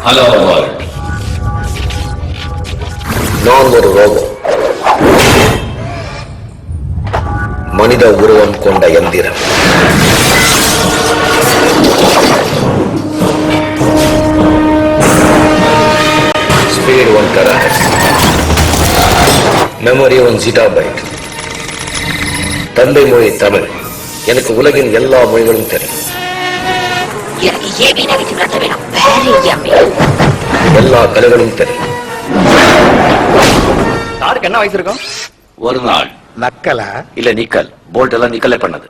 Hello world. நான் ஒரு robot, மனித உருவம் கொண்ட எந்திரம். Speed 1 terahertz, memory 1 zettabyte. தந்தை மொழி தமிழ். எனக்கு உலகின் எல்லா மொழிகளும் தெரியும். எல்லா கலைகளும் தெரியும். யாருக்கு என்ன வயசு இருக்கும்? ஒரு நாள் நக்கலா இல்ல நிக்கல் போல்ட் எல்லாம் நிக்கலே பண்ணது.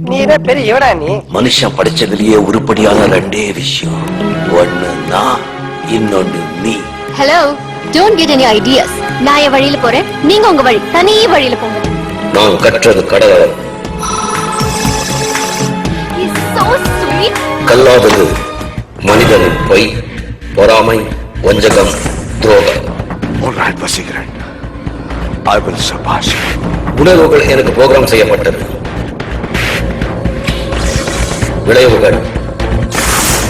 நீ என்ன பெரிய எவடா நீ? மனுஷன் படிச்சதுலயே உருப்படியான ரெண்டே விஷயம், ஒன்னு நான், இன்னொன்னு நீ. Hello, don't get any ideas. நான் என் வழியில போறேன், நீங்க உங்க வழி தனி வழியில போங்க. நான் கற்றது கடவுள். கல்லாதது மனிதனின் பொய், பொறாமை, வஞ்சகம், துரோகம். உணர்வுகள் எனக்கு புரோகிராம் செய்யப்பட்டது. விளைவுகள்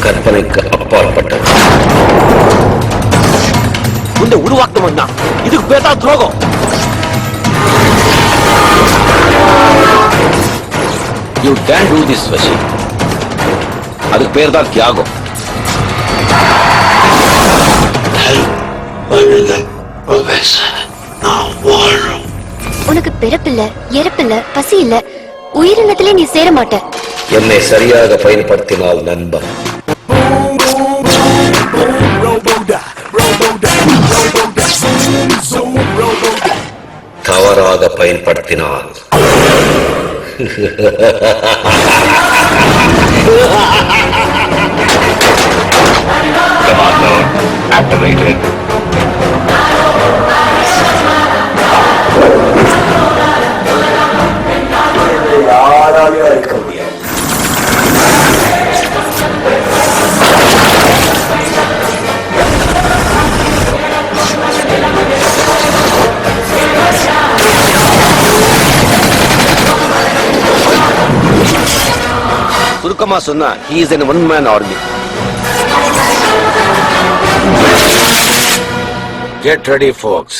கற்பனைக்கு அப்பாற்பட்டது. உன்னை உருவாக்கணும்னா இதுக்கு பேர் தான் துரோகம். You can't do this, Vashi. அதுக்கு பேர் தான் தியாகம். உனக்கு பிறப்பில்ல, இறப்பில்ல, பசி இல்ல, உயிரினத்திலே நீ சேர மாட்ட. என்னை சரியாக பயன்படுத்தினால் நண்பன், தவறாக பயன்படுத்தினால் activated. யாராலையும் அழிக்க முடியாது. சுருக்கமா சொன்னா he is an one man army. Get ready, folks.